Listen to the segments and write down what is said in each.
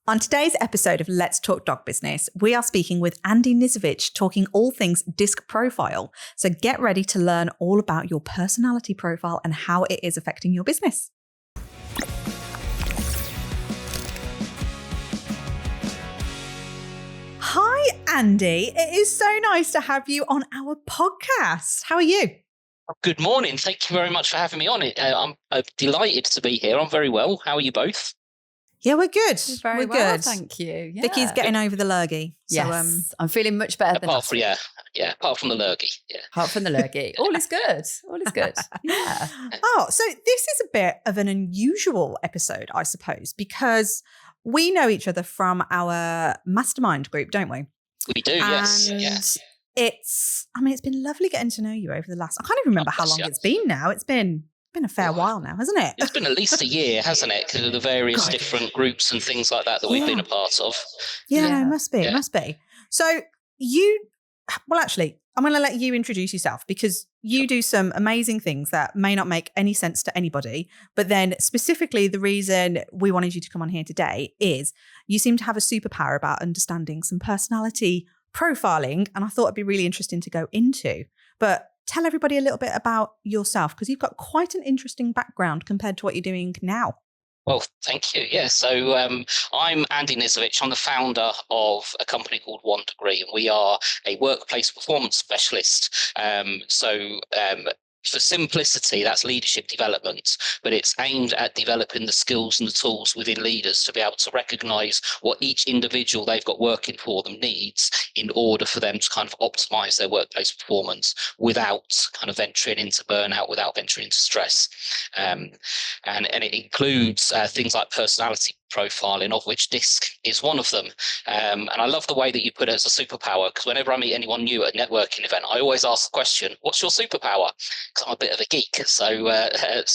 On today's episode of Let's Talk Dog Business, we are speaking with Andy Nisevic, talking all things disc profile. So get ready to learn all about your personality profile and how it is affecting your business. Hi, Andy. It is so nice to have you on our podcast. How are you? Good morning. Thank you very much for having me on it. I'm delighted to be here. I'm very well. How are you both? Yeah, we're good. We're well, good. Thank you. Yeah. Vicky's getting over the lurgy. Yes, I'm feeling much better than last week. Apart from the lurgy. Yeah. Apart from the lurgy. All is good. All is good. Yeah. Oh, so this is a bit of an unusual episode, I suppose, because we know each other from our mastermind group, don't we? We do, yes. And yeah. it's been lovely getting to know you over the last, I can't even remember how long it's been now. It's been a fair while now, hasn't it? It's been at least a year, hasn't it? Because of the various different groups and things like that we've been a part of. Yeah, it must be. It must be. So actually, I'm going to let you introduce yourself because you do some amazing things that may not make any sense to anybody. But then specifically, the reason we wanted you to come on here today is you seem to have a superpower about understanding some personality profiling. And I thought it'd be really interesting to go into. But tell everybody a little bit about yourself because you've got quite an interesting background compared to what you're doing now. Well, thank you. Yeah, so I'm Andy Nisevic. I'm the founder of a company called 1 Degree, and we are a workplace performance specialist. For simplicity, that's leadership development, but it's aimed at developing the skills and the tools within leaders to be able to recognise what each individual they've got working for them needs in order for them to kind of optimise their workplace performance without kind of venturing into burnout, without venturing into stress. And it includes things like personality profiling, of which DISC is one of them. And I love the way that you put it as a superpower, because whenever I meet anyone new at a networking event, I always ask the question, what's your superpower? Because I'm a bit of a geek. So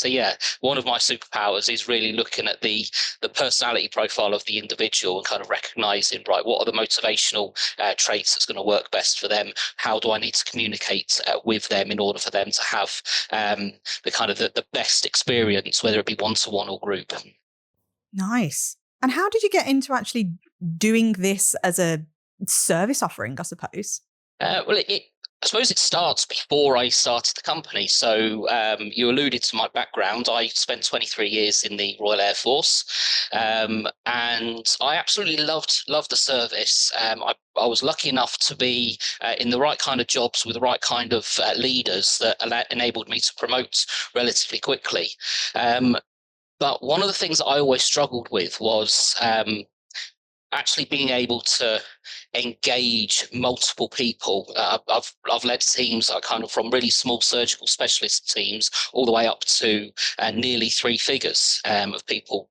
yeah, one of my superpowers is really looking at the personality profile of the individual and kind of recognizing, right, what are the motivational traits that's going to work best for them? How do I need to communicate with them in order for them to have the best experience, whether it be one-to-one or group? Nice. And how did you get into actually doing this as a service offering, I suppose? I suppose it starts before I started the company. So you alluded to my background. I spent 23 years in the Royal Air Force, and I absolutely loved the service. I was lucky enough to be in the right kind of jobs with the right kind of leaders that enabled me to promote relatively quickly. But one of the things that I always struggled with was actually being able to engage multiple people. I've led teams kind of from really small surgical specialist teams all the way up to nearly 3 figures of people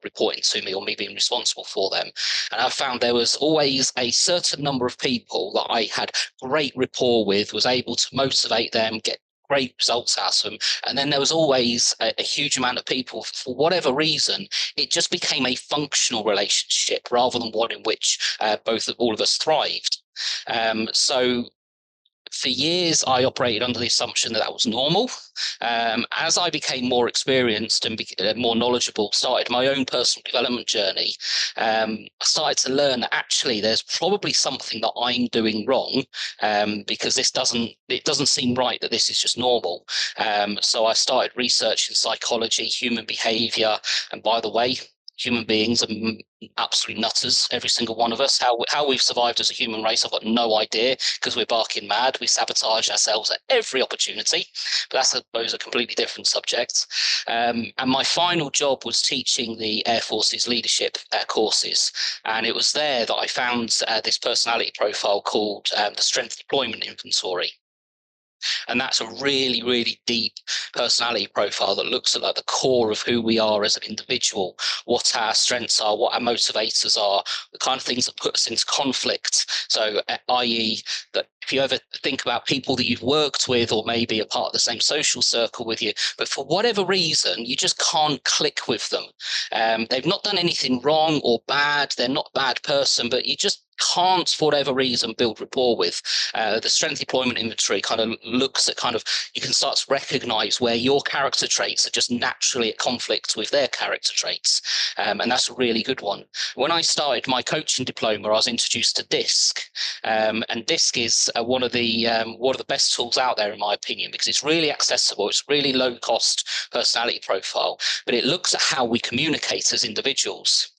reporting to me or me being responsible for them. And I found there was always a certain number of people that I had great rapport with, was able to motivate them, get great results out of them. And then there was always a huge amount of people, for whatever reason, it just became a functional relationship rather than one in which all of us thrived. So for years, I operated under the assumption that was normal. As I became more experienced and more knowledgeable, started my own personal development journey, I started to learn that actually there's probably something that I'm doing wrong, because it doesn't seem right that this is just normal. So I started researching psychology, human behavior, and by the way, human beings are absolutely nutters, every single one of us. How we've survived as a human race, I've got no idea, because we're barking mad. We sabotage ourselves at every opportunity, but that's, I suppose, a completely different subject. And my final job was teaching the Air Force's leadership courses, and it was there that I found this personality profile called the Strength Deployment Inventory. And that's a really, really deep personality profile that looks at like the core of who we are as an individual, what our strengths are, what our motivators are, the kind of things that put us into conflict. So, i.e., that if you ever think about people that you've worked with or maybe a part of the same social circle with you, but for whatever reason, you just can't click with them. They've not done anything wrong or bad. They're not a bad person, but you just can't, for whatever reason, build rapport with. The strength deployment inventory kind of looks at you can start to recognize where your character traits are just naturally at conflict with their character traits. And that's a really good one. When I started my coaching diploma, I was introduced to DISC. And DISC is one of the best tools out there, in my opinion, because it's really accessible. It's really low cost personality profile, but it looks at how we communicate as individuals.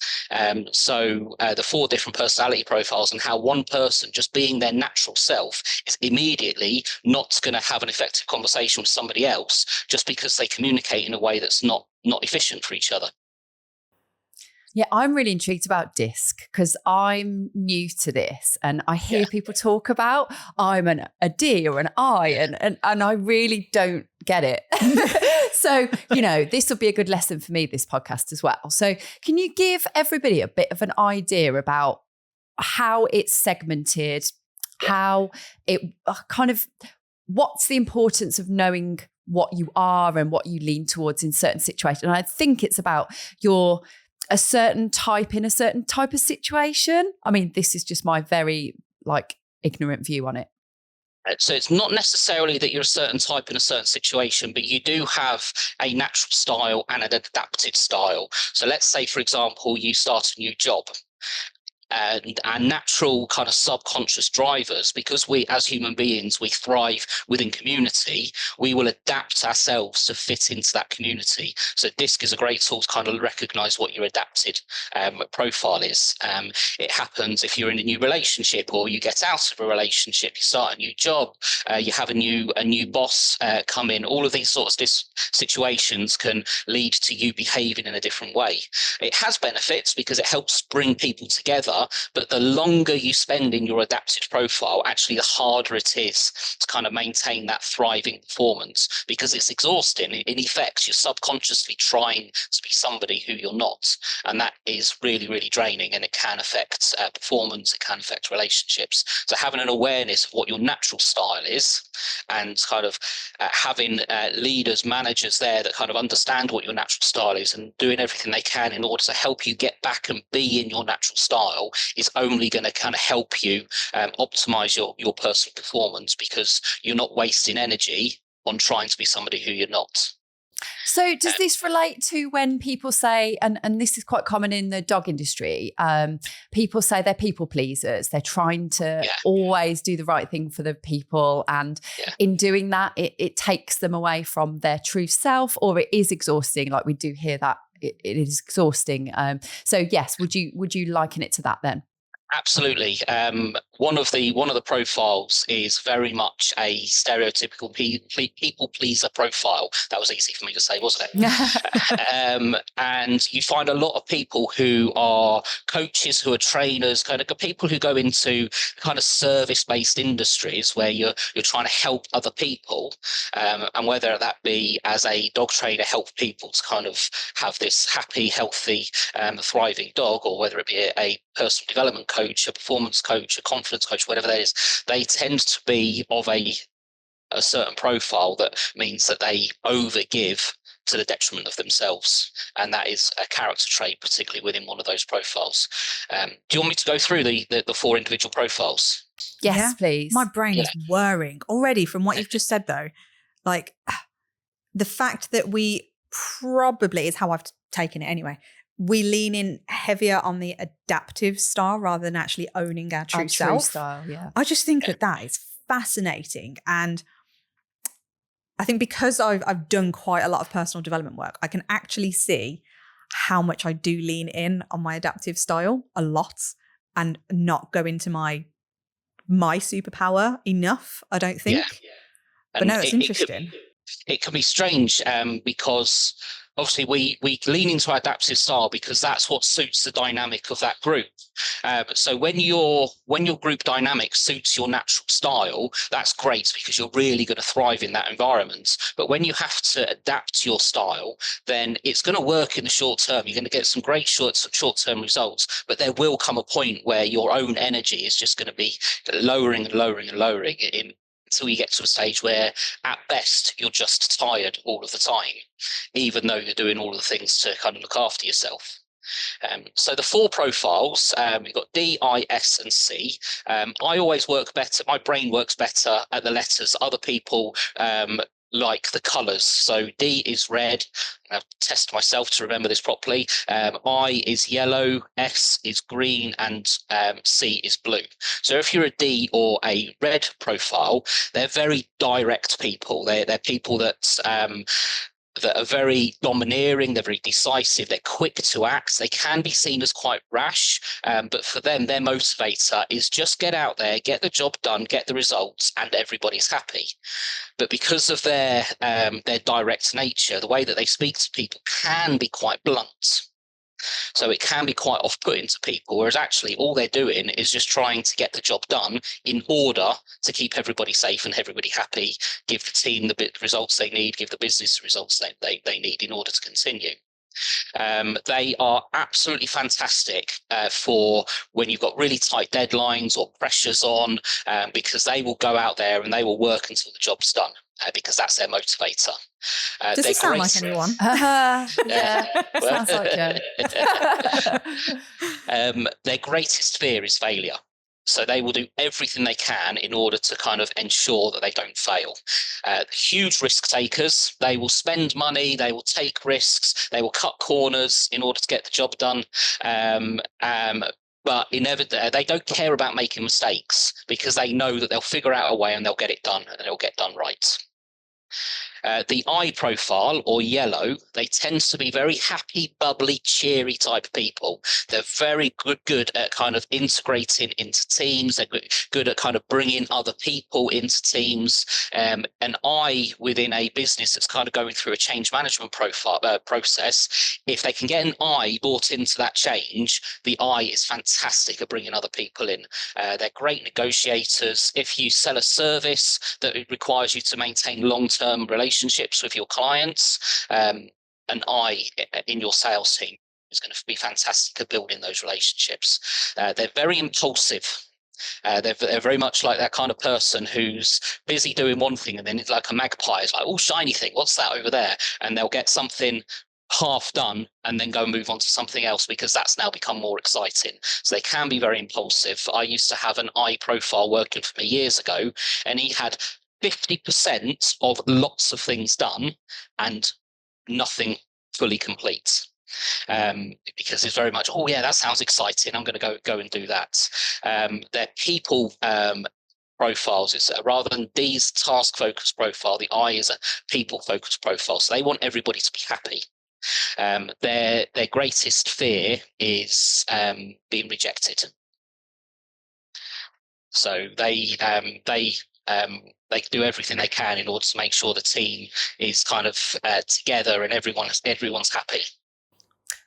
So the 4 different personality profiles, and how one person just being their natural self is immediately not going to have an effective conversation with somebody else just because they communicate in a way that's not efficient for each other. Yeah, I'm really intrigued about DISC because I'm new to this, and I hear people talk about I'm a D or an I, and I really don't get it. So, this will be a good lesson for me, this podcast as well. So can you give everybody a bit of an idea about how it's segmented, how it what's the importance of knowing what you are and what you lean towards in certain situations? And I think it's about you're a certain type in a certain type of situation. I mean, this is just my very ignorant view on it. So it's not necessarily that you're a certain type in a certain situation, but you do have a natural style and an adapted style. So let's say, for example, you start a new job. And our natural kind of subconscious drivers, because we as human beings, we thrive within community, we will adapt ourselves to fit into that community. So DISC is a great tool to kind of recognize what your adapted profile is. It happens if you're in a new relationship, or you get out of a relationship, you start a new job, you have a new boss come in. All of these sorts of situations can lead to you behaving in a different way. It has benefits because it helps bring people together. But the longer you spend in your adapted profile, actually the harder it is to kind of maintain that thriving performance, because it's exhausting. In effect, you're subconsciously trying to be somebody who you're not. And that is really, really draining, and it can affect performance, it can affect relationships. So having an awareness of what your natural style is, and kind of having leaders, managers there that kind of understand what your natural style is and doing everything they can in order to help you get back and be in your natural style is only going to kind of help you optimize your personal performance, because you're not wasting energy on trying to be somebody who you're not. So does this relate to when people say, and this is quite common in the dog industry, people say they're people pleasers, they're trying to always do the right thing for the people, and in doing that it takes them away from their true self, or it is exhausting, like we do hear that it is exhausting. So yes, would you liken it to that then? Absolutely. One of the profiles is very much a stereotypical people pleaser profile. That was easy for me to say, wasn't it? And you find a lot of people who are coaches, who are trainers, kind of people who go into kind of service-based industries where you're trying to help other people, and whether that be as a dog trainer, help people to kind of have this happy, healthy, thriving dog, or whether it be a personal development coach, a performance coach, a confidence coach, whatever that is, they tend to be of a certain profile that means that they overgive to the detriment of themselves. And that is a character trait, particularly within one of those profiles. Do you want me to go through the 4 individual profiles? Yes, please. My brain is whirring already from what you've just said, though. Like, the fact that we probably, is how I've taken it anyway, we lean in heavier on the adaptive style rather than actually owning our true self. Style, yeah. I just think that is fascinating. And I think because I've done quite a lot of personal development work, I can actually see how much I do lean in on my adaptive style a lot and not go into my superpower enough, I don't think. Yeah. But no, it's interesting. It can be strange because obviously we lean into our adaptive style because that's what suits the dynamic of that group. So when your group dynamic suits your natural style, that's great because you're really going to thrive in that environment. But when you have to adapt your style, then it's going to work in the short term. You're going to get some great short-term results, but there will come a point where your own energy is just going to be lowering and lowering and lowering until you get to a stage where at best you're just tired all of the time, even though you're doing all of the things to kind of look after yourself. So the 4 profiles, we've got D, I, S, and C. I always work better. My brain works better at the letters. Other people like the colours. So D is red. I'll test myself to remember this properly. I is yellow, S is green, and C is blue. So if you're a D or a red profile, they're very direct people. They're people that are very domineering, they're very decisive, they're quick to act, they can be seen as quite rash, but for them, their motivator is just get out there, get the job done, get the results, and everybody's happy. But because of their direct nature, the way that they speak to people can be quite blunt. So it can be quite off-putting to people, whereas actually all they're doing is just trying to get the job done in order to keep everybody safe and everybody happy, give the team the results they need, give the business the results they need in order to continue. They are absolutely fantastic for when you've got really tight deadlines or pressures on, because they will go out there and they will work until the job's done. Because that's their motivator. Does it sound like anyone? Yeah, sounds like Joe. Their greatest fear is failure. So they will do everything they can in order to kind of ensure that they don't fail. Huge risk takers. They will spend money, they will take risks, they will cut corners in order to get the job done. But inevitably, they don't care about making mistakes because they know that they'll figure out a way and they'll get it done and it'll get done right. The I profile, or yellow, they tend to be very happy, bubbly, cheery type people. They're very good at kind of integrating into teams. They're good at kind of bringing other people into teams. An I within a business that's kind of going through a change management process, if they can get an I brought into that change, the I is fantastic at bringing other people in. They're great negotiators. If you sell a service that requires you to maintain long-term relationships with your clients, an I in your sales team is going to be fantastic at building those relationships. They're very impulsive. They're very much like that kind of person who's busy doing one thing and then it's like a magpie. It's like, oh, shiny thing, what's that over there? And they'll get something half done and then go and move on to something else because that's now become more exciting. So they can be very impulsive. I used to have an I profile working for me years ago, and he had 50% of lots of things done and nothing fully complete. Because it's very much, oh yeah, that sounds exciting, I'm going to go and do that. Their people profiles is rather than D's task focused profile, the I is a people focused profile. So they want everybody to be happy. Their greatest fear is being rejected. So they do everything they can in order to make sure the team is kind of together and everyone's happy.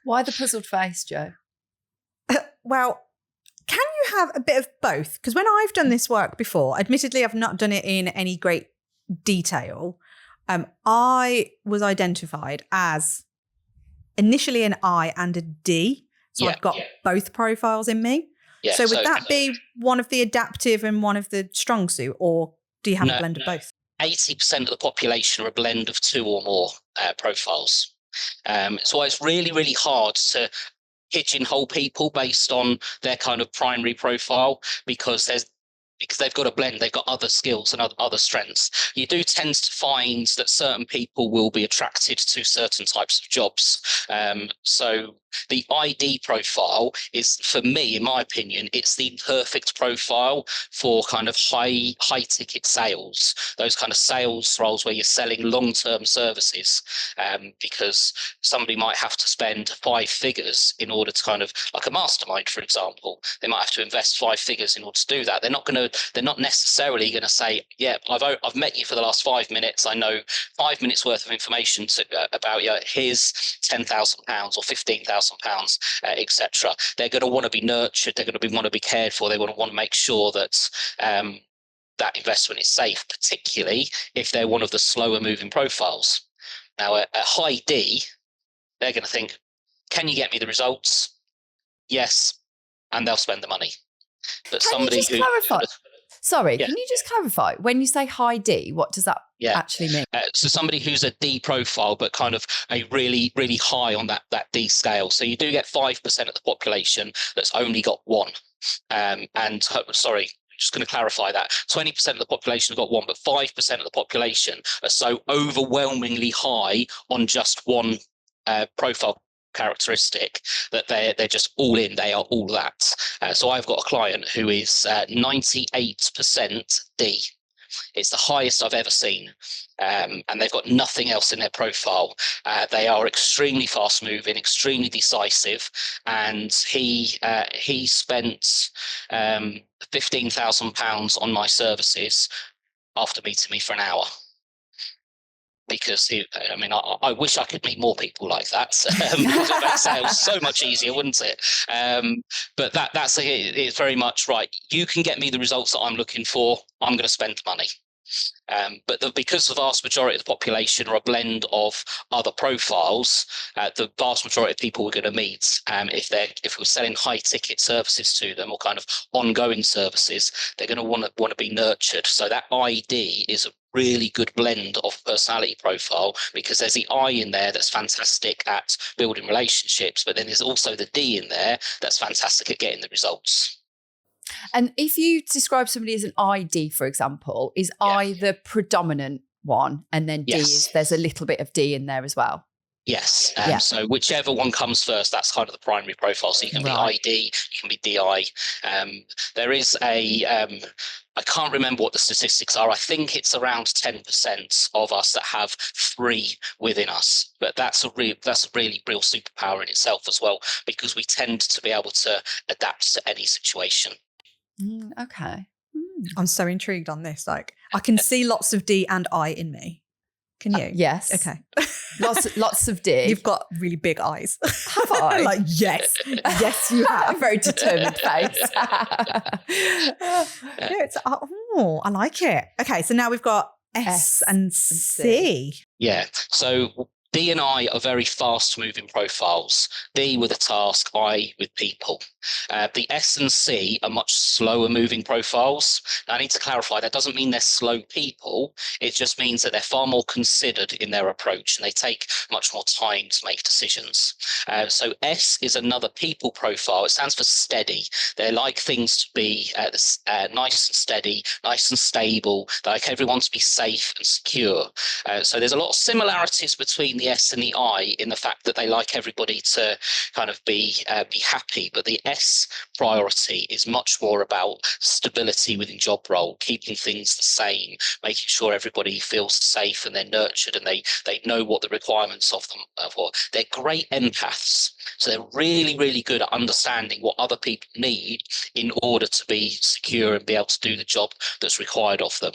Why the puzzled face, Joe? Well, can you have a bit of both? Because when I've done this work before, admittedly, I've not done it in any great detail. I was identified as initially an I and a D. So I've got both profiles in me. Yeah, so would that be one of the adaptive and one of the strong suit, or do you have a blend of both? 80% of the population are a blend of 2 or more profiles. So it's really, really hard to pigeonhole people based on their kind of primary profile because they've got a blend, they've got other skills and other strengths. You do tend to find that certain people will be attracted to certain types of jobs. So The ID profile is, for me, in my opinion, it's the perfect profile for kind of high ticket sales, those kind of sales roles where you're selling long-term services, because somebody might have to spend 5 figures in order to kind of, like a mastermind, for example, they might have to invest 5 figures in order to do that. They're not necessarily going to say, yeah, I've met you for the last 5 minutes. I know 5 minutes worth of information about you. Here's £10,000 or £15,000, etc. They're going to want to be nurtured. They're going to want to be cared for. They want to make sure that that investment is safe, particularly if they're one of the slower moving profiles. Now, a high D, they're going to think, can you get me the results? Yes, and they'll spend the money. But can you just clarify? Sorry, yeah. Can you just clarify? When you say high D, what does that actually mean? So somebody who's a D profile, but kind of a really, really high on that D scale. So you do get 5% of the population that's only got 1. Sorry, just going to clarify that. 20% of the population have got 1, but 5% of the population are so overwhelmingly high on just 1 profile characteristic that they're just all in. They are all that. So I've got a client who is 98% D. It's the highest I've ever seen, and they've got nothing else in their profile. They are extremely fast moving, extremely decisive, and he spent £15,000 on my services after meeting me for an hour. Because I wish I could meet more people like that, because it makes sales so much easier, wouldn't it? But it's very much right. You can get me the results that I'm looking for. I'm going to spend money. But because the vast majority of the population are a blend of other profiles, the vast majority of people we're going to meet, if we're selling high ticket services to them or kind of ongoing services, they're going to want to be nurtured. So that ID is a really good blend of personality profile, because there's the I in there that's fantastic at building relationships, but then there's also the D in there that's fantastic at getting the results. And if you describe somebody as an ID, for example, is I the predominant one, and then D is there's a little bit of D in there as well? Yes. So whichever one comes first, that's kind of the primary profile. So you can be ID, you can be DI. There is I can't remember what the statistics are. I think it's around 10% of us that have 3 within us. But that's a really real superpower in itself as well, because we tend to be able to adapt to any situation. Okay. I'm so intrigued on this. Like, I can see lots of D and I in me. Can you? Yes. Okay. Lots of D. You've got really big eyes. Have I? Like, yes. Yes, you have. A very determined face. I like it. Okay, so now we've got S and C. Yeah. So D and I are very fast-moving profiles. D with a task, I with people. The S and C are much slower-moving profiles. Now, I need to clarify, that doesn't mean they're slow people. It just means that they're far more considered in their approach, and they take much more time to make decisions. So S is another people profile. It stands for steady. They like things to be nice and steady, nice and stable. They like everyone to be safe and secure. So there's a lot of similarities between the S and the I in the fact that they like everybody to kind of be happy, but the S priority is much more about stability within job role, keeping things the same, making sure everybody feels safe and they're nurtured and they know what the requirements of them are. They're great empaths, so they're really, really good at understanding what other people need in order to be secure and be able to do the job that's required of them.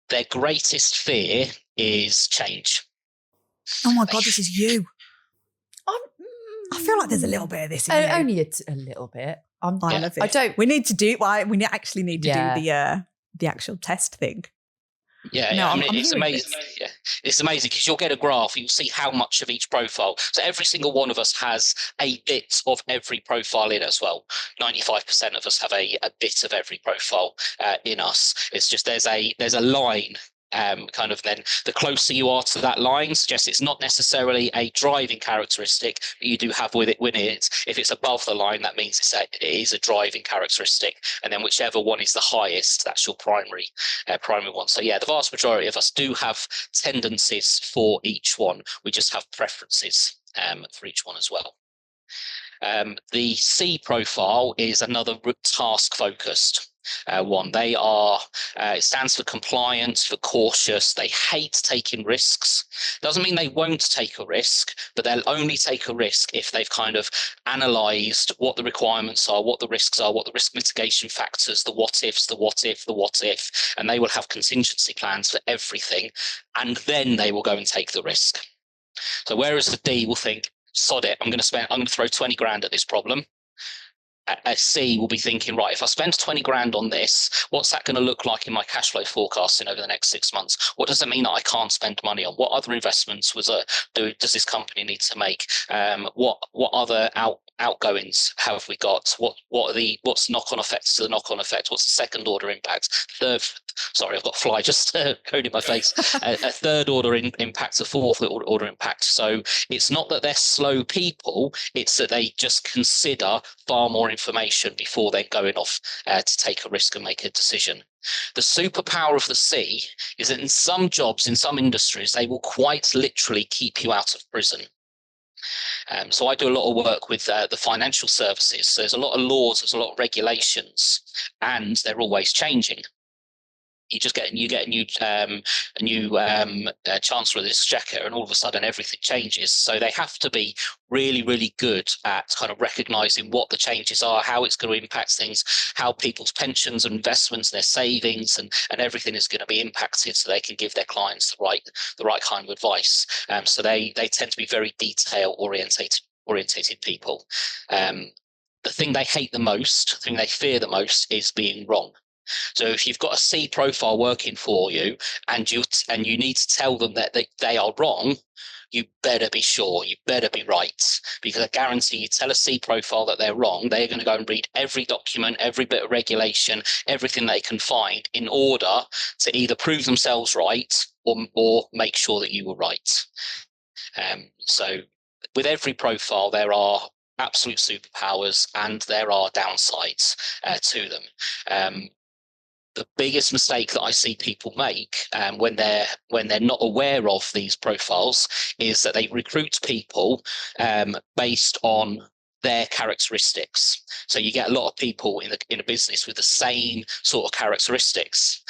Their greatest fear is change. Oh my God, this is you. I feel like there's a little bit of this in you. Only a little bit. I love it. We need to do. We actually need to do the actual test thing. It's amazing. Yeah, it's amazing because you'll get a graph. You'll see how much of each profile. So every single one of us has a bit of every profile in as well. 95% of us have a bit of every profile in us. It's just there's a line. Kind of then the closer you are to that line suggests it's not necessarily a driving characteristic that you do have with it. If it's above the line, that means it is a driving characteristic, and then whichever one is the highest, that's your primary one. So the vast majority of us do have tendencies for each one. We just have preferences for each one as well. The C profile is another task focused one. They are, it stands for compliance, for cautious. They hate taking risks. Doesn't mean they won't take a risk, but they'll only take a risk if they've kind of analysed what the requirements are, what the risks are, what the risk mitigation factors, the what ifs, the what if, and they will have contingency plans for everything, and then they will go and take the risk. So whereas the D will think, sod it, I'm going to throw 20 grand at this problem. A C will be thinking, right, if I spend 20 grand on this, what's that going to look like in my cash flow forecasting over the next 6 months? What does it mean that I can't spend money on? What other investments does this company need to make? What other outgoings have we got? What's knock-on effects to the knock-on effect? What's the second order impact? Sorry, I've got a fly just going in my face. A third order impact, a fourth order impact. So it's not that they're slow people, it's that they just consider far more information before they're going off to take a risk and make a decision. The superpower of the C is that in some jobs, in some industries, they will quite literally keep you out of prison. So I do a lot of work with the financial services. So there's a lot of laws, there's a lot of regulations, and they're always changing. You get a new chancellor of the exchequer, and all of a sudden everything changes. So they have to be really, really good at kind of recognizing what the changes are, how it's going to impact things, how people's pensions and investments, their savings, and everything is going to be impacted, so they can give their clients the right kind of advice. So they tend to be very detail orientated people. The thing they hate the most, the thing they fear the most, is being wrong. So if you've got a C profile working for you, and you need to tell them that they are wrong, you better be sure, you better be right, because I guarantee you tell a C profile that they're wrong, they're going to go and read every document, every bit of regulation, everything they can find in order to either prove themselves right or make sure that you were right. So with every profile, there are absolute superpowers and there are downsides to them. The biggest mistake that I see people make when they're not aware of these profiles is that they recruit people based on their characteristics. So you get a lot of people in a business with the same sort of characteristics,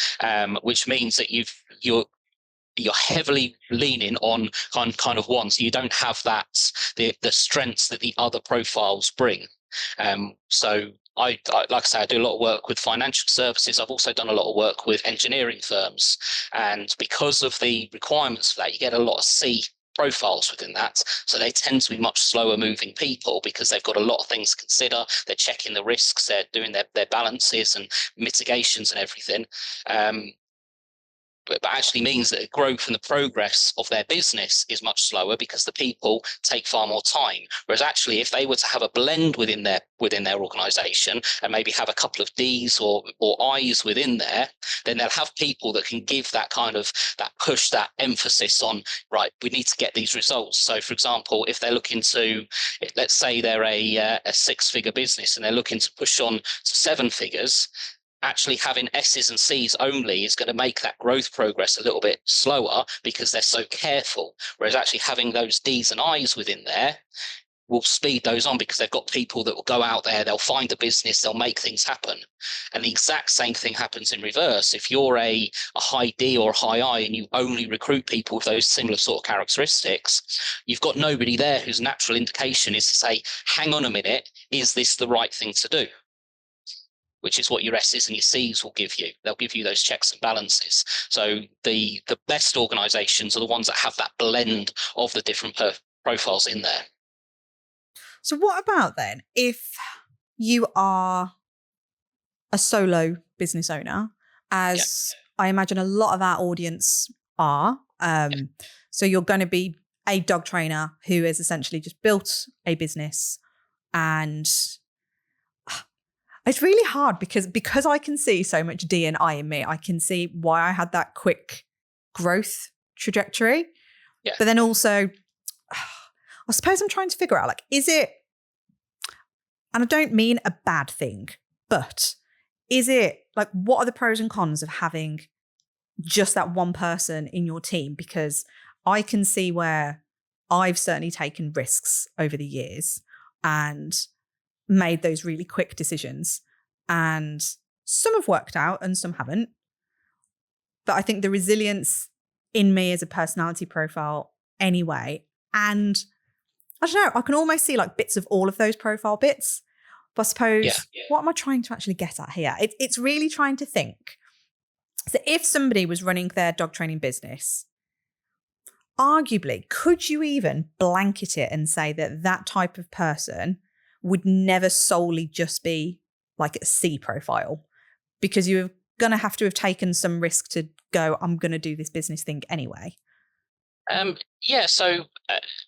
which means that you're heavily leaning on kind of one, so you don't have the strengths that the other profiles bring. So I like I say, I do a lot of work with financial services. I've also done a lot of work with engineering firms, and because of the requirements for that, you get a lot of C profiles within that. So they tend to be much slower moving people because they've got a lot of things to consider. They're checking the risks, they're doing their balances and mitigations and everything. But actually means that the growth and the progress of their business is much slower because the people take far more time. Whereas actually, if they were to have a blend within their organization and maybe have a couple of Ds or Is within there, then they'll have people that can give that kind of that push, that emphasis on, right, we need to get these results. So for example, if they're looking to, let's say they're a 6-figure business and they're looking to push on to 7 figures, actually having S's and C's only is going to make that growth progress a little bit slower because they're so careful. Whereas actually having those D's and I's within there will speed those on because they've got people that will go out there, they'll find a business, they'll make things happen. And the exact same thing happens in reverse. If you're a high D or a high I and you only recruit people with those similar sort of characteristics, you've got nobody there whose natural indication is to say, hang on a minute, is this the right thing to do? Which is what your S's and your C's will give you. They'll give you those checks and balances. So the best organizations are the ones that have that blend of the different profiles in there. So what about then if you are a solo business owner, as I imagine a lot of our audience are? So you're going to be a dog trainer who has essentially just built a business, and it's really hard because I can see so much D and I in me. I can see why I had that quick growth trajectory. Yeah. But then also, I suppose I'm trying to figure out, like, is it, and I don't mean a bad thing, but is it, like, what are the pros and cons of having just that one person in your team? Because I can see where I've certainly taken risks over the years and made those really quick decisions. And some have worked out and some haven't. But I think the resilience in me as a personality profile anyway, and I don't know, I can almost see like bits of all of those profile bits. But I suppose, what am I trying to actually get at here? It's really trying to think. So if somebody was running their dog training business, arguably, could you even blanket it and say that that type of person would never solely just be like a C profile? Because you're going to have taken some risk to go, I'm going to do this business thing anyway. So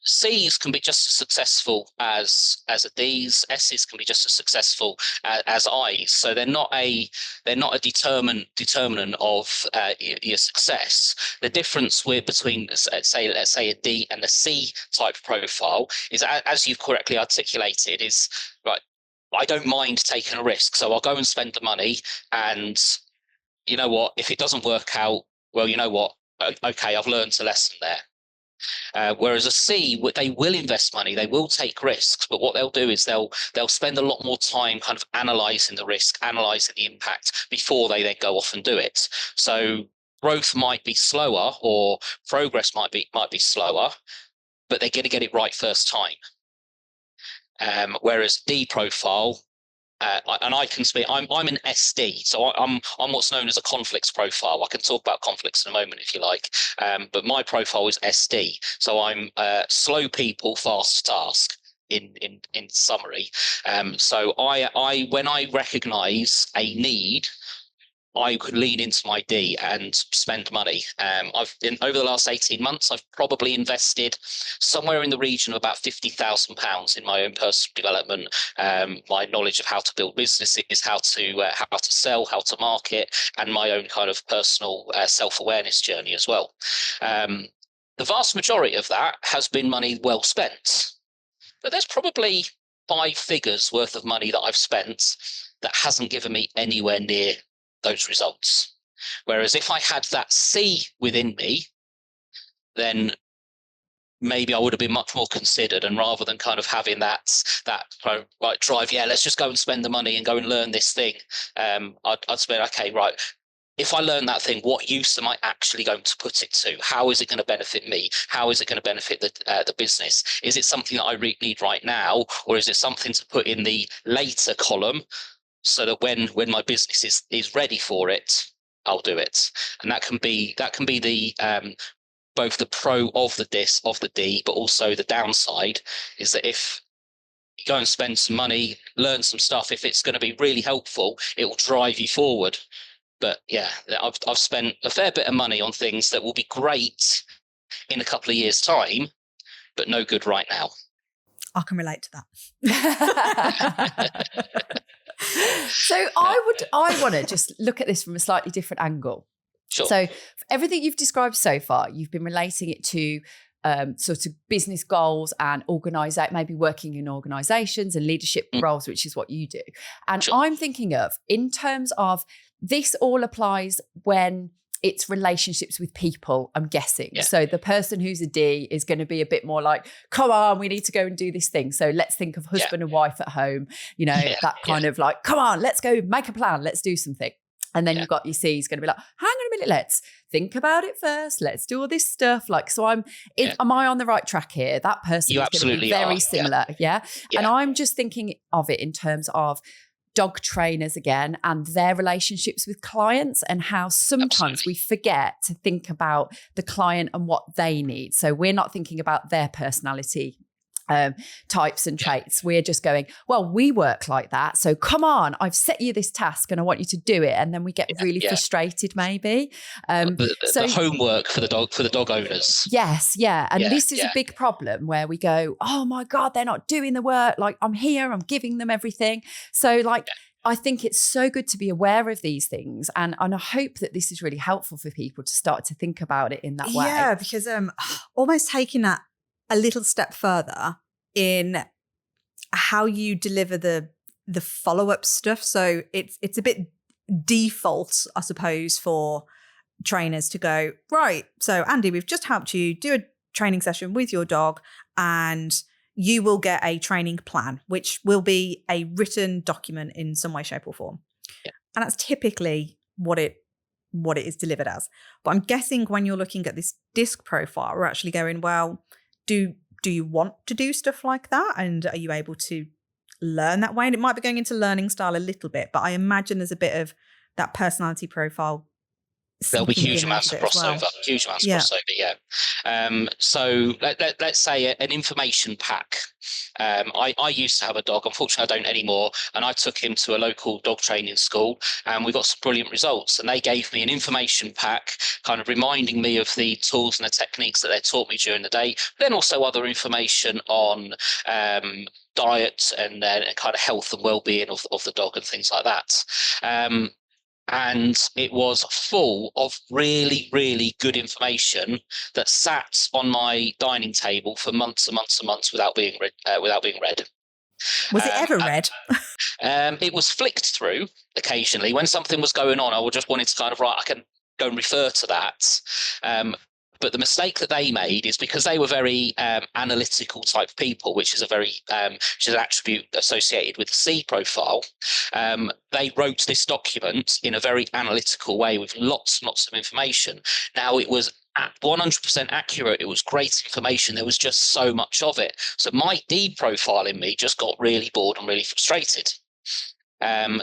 C's can be just as successful as a D's. S's can be just as successful as I's. So they're not a determinant of your success. The difference between let's say a D and a C type profile is, as you've correctly articulated, is right. I don't mind taking a risk, so I'll go and spend the money, and you know what? If it doesn't work out, well, you know what? Okay, I've learned a lesson there. Whereas a C, they will invest money, they will take risks, but what they'll do is they'll spend a lot more time kind of analysing the risk, analysing the impact before they then go off and do it. So growth might be slower, or progress might be slower, but they're going to get it right first time. Whereas D profile, and I can speak. I'm an SD, so I'm what's known as a conflicts profile. I can talk about conflicts in a moment if you like. But my profile is SD, so I'm slow people, fast task. In summary, so I when I recognise a need, I could lean into my D and spend money. Over the last 18 months, I've probably invested somewhere in the region of about £50,000 in my own personal development. My knowledge of how to build businesses, how to sell, how to market, and my own kind of personal self-awareness journey as well. The vast majority of that has been money well spent, but there's probably 5 figures worth of money that I've spent that hasn't given me anywhere near those results. Whereas if I had that C within me, then maybe I would have been much more considered, and rather than kind of having that right drive, let's just go and spend the money and go and learn this thing, I'd say, okay, right, if I learn that thing, what use am I actually going to put it to? How is it going to benefit me? How is it going to benefit the business? Is it something that I really need right now, or is it something to put in the later column, so that when my business is ready for it, I'll do it? And that can be the both the pro of the D, but also the downside is that if you go and spend some money, learn some stuff, if it's going to be really helpful, it will drive you forward. But yeah, I've spent a fair bit of money on things that will be great in a couple of years' time, but no good right now. I can relate to that. So I want to just look at this from a slightly different angle. Sure. So everything you've described so far, you've been relating it to sort of business goals and maybe working in organisations and leadership roles, which is what you do. And sure. I'm thinking of, in terms of, this all applies when it's relationships with people, I'm guessing. Yeah. So the person who's a D is going to be a bit more like, come on, we need to go and do this thing. So let's think of husband and wife at home, that kind of like, come on, let's go make a plan. Let's do something. And then you've got your C's going to be like, hang on a minute, let's think about it first. Let's do all this stuff. Like, so am I on the right track here? That person you is going to be very similar. Yeah. And I'm just thinking of it in terms of dog trainers again, and their relationships with clients, and how sometimes we forget to think about the client and what they need. So we're not thinking about their personality types and traits. We're just going, well, we work like that, so come on, I've set you this task and I want you to do it. And then we get really frustrated maybe. The homework for the dog owners. Yes, and this is a big problem where we go, oh my God, they're not doing the work. Like, I'm here, I'm giving them everything. So I think it's so good to be aware of these things, and I hope that this is really helpful for people to start to think about it in that way. Yeah, because almost taking that a little step further in how you deliver the follow-up stuff. So it's a bit default, I suppose, for trainers to go, right, so Andy, we've just helped you do a training session with your dog, and you will get a training plan, which will be a written document in some way, shape or form. Yeah. And that's typically what it is delivered as. But I'm guessing when you're looking at this DISC profile, we're actually going, well, do you want to do stuff like that? And are you able to learn that way? And it might be going into learning style a little bit, but I imagine there's a bit of that personality profile. There'll be huge amounts of crossover, yeah. So let's say an information pack. I used to have a dog. Unfortunately, I don't anymore. And I took him to a local dog training school, and we got some brilliant results. And they gave me an information pack, kind of reminding me of the tools and the techniques that they taught me during the day. But then also other information on diet and kind of health and well-being of the dog and things like that. And it was full of really, really good information that sat on my dining table for months and months and months without being read. Was it ever read? It was flicked through occasionally when something was going on. I just wanted to kind of I can go and refer to that. But the mistake that they made is because they were very analytical type people, which is an attribute associated with the C profile. They wrote this document in a very analytical way with lots and lots of information. Now, it was 100% accurate. It was great information. There was just so much of it. So my D profile in me just got really bored and really frustrated. But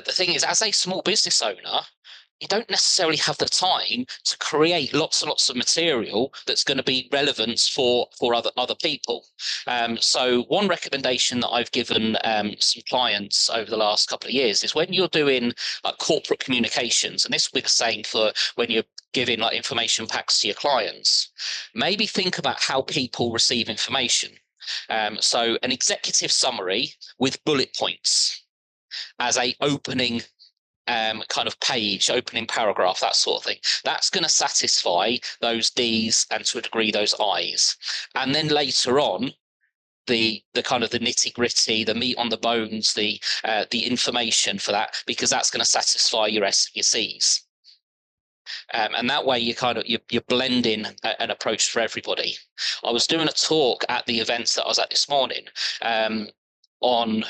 the thing is, as a small business owner, you don't necessarily have the time to create lots and lots of material that's going to be relevant for other people. So one recommendation that I've given some clients over the last couple of years is when you're doing corporate communications, and this will be the same for when you're giving information packs to your clients, maybe think about how people receive information. So an executive summary with bullet points as a opening kind of page, opening paragraph, that sort of thing. That's going to satisfy those D's and to a degree those I's. And then later on, the kind of the nitty gritty, the meat on the bones, the information for that, because that's going to satisfy your S and your C's. And that way you're blending an approach for everybody. I was doing a talk at the events that I was at this morning on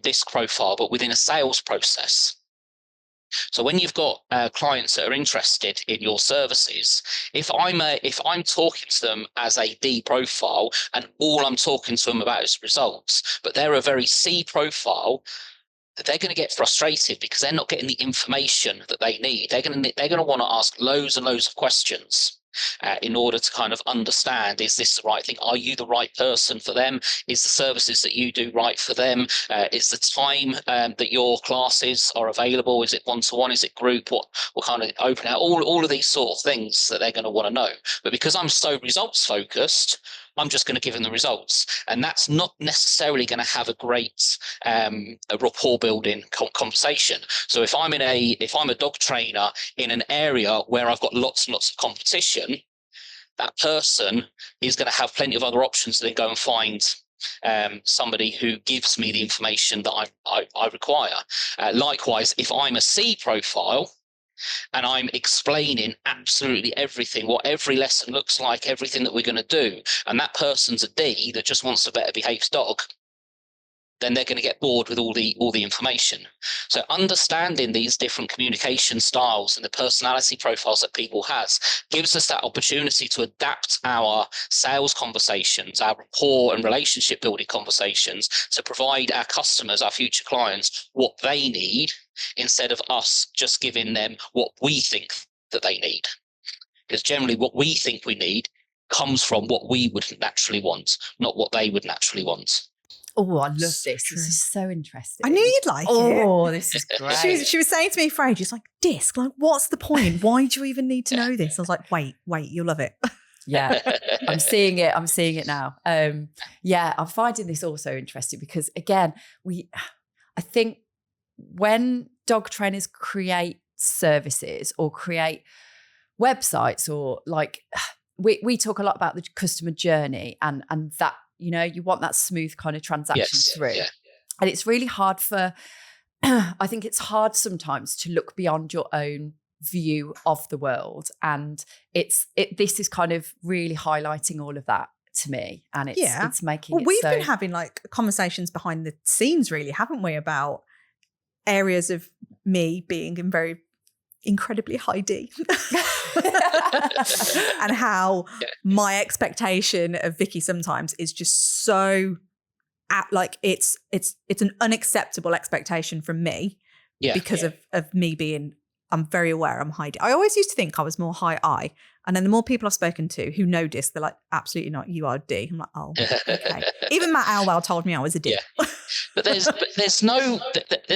DISC profile, but within a sales process. So when you've got clients that are interested in your services, if I'm talking to them as a D profile and all I'm talking to them about is results, but they're a very C profile, they're going to get frustrated because they're not getting the information that they need. They're going to want to ask loads and loads of questions in order to kind of understand, is this the right thing? Are you the right person for them? Is the services that you do right for them? Is the time that your classes are available? Is it one-to-one? Is it group? What kind of open out? All of these sort of things that they're going to want to know. But because I'm so results focused, I'm just going to give them the results. And that's not necessarily going to have a great a rapport building conversation. So if I'm a dog trainer in an area where I've got lots and lots of competition, that person is going to have plenty of other options to then go and find somebody who gives me the information that I require. Likewise, if I'm a C profile, and I'm explaining absolutely everything, what every lesson looks like, everything that we're going to do, and that person's a D that just wants a better behaved dog, then they're going to get bored with all the information. So understanding these different communication styles and the personality profiles that people has gives us that opportunity to adapt our sales conversations, our rapport and relationship building conversations to provide our customers, our future clients, what they need, instead of us just giving them what we think that they need. Because generally what we think we need comes from what we would naturally want, not what they would naturally want. Oh, I love this. This is so interesting. I knew you'd like it. Oh, this is great. She was saying to me for ages, she's like, DISC, like, what's the point? Why do you even need to know this? I was like, wait, you'll love it. Yeah, I'm seeing it. I'm seeing it now. Yeah, I'm finding this also interesting because, again, I think when dog trainers create services or create websites, or like we talk a lot about the customer journey and that, you want that smooth kind of transaction through. Yeah. And it's really hard I think it's hard sometimes to look beyond your own view of the world. And this is kind of really highlighting all of that to me, and it's making we've been having like conversations behind the scenes, really, haven't we, about areas of me being incredibly high D and how my expectation of Vicky sometimes is just so like it's an unacceptable expectation from me because of me being, I'm very aware I'm high D. I always used to think I was more high I. And then the more people I've spoken to who know DISC, they're like, absolutely not, you are D. I'm like, oh, okay. Even Matt Alwell told me I was a D. Yeah. But there's no,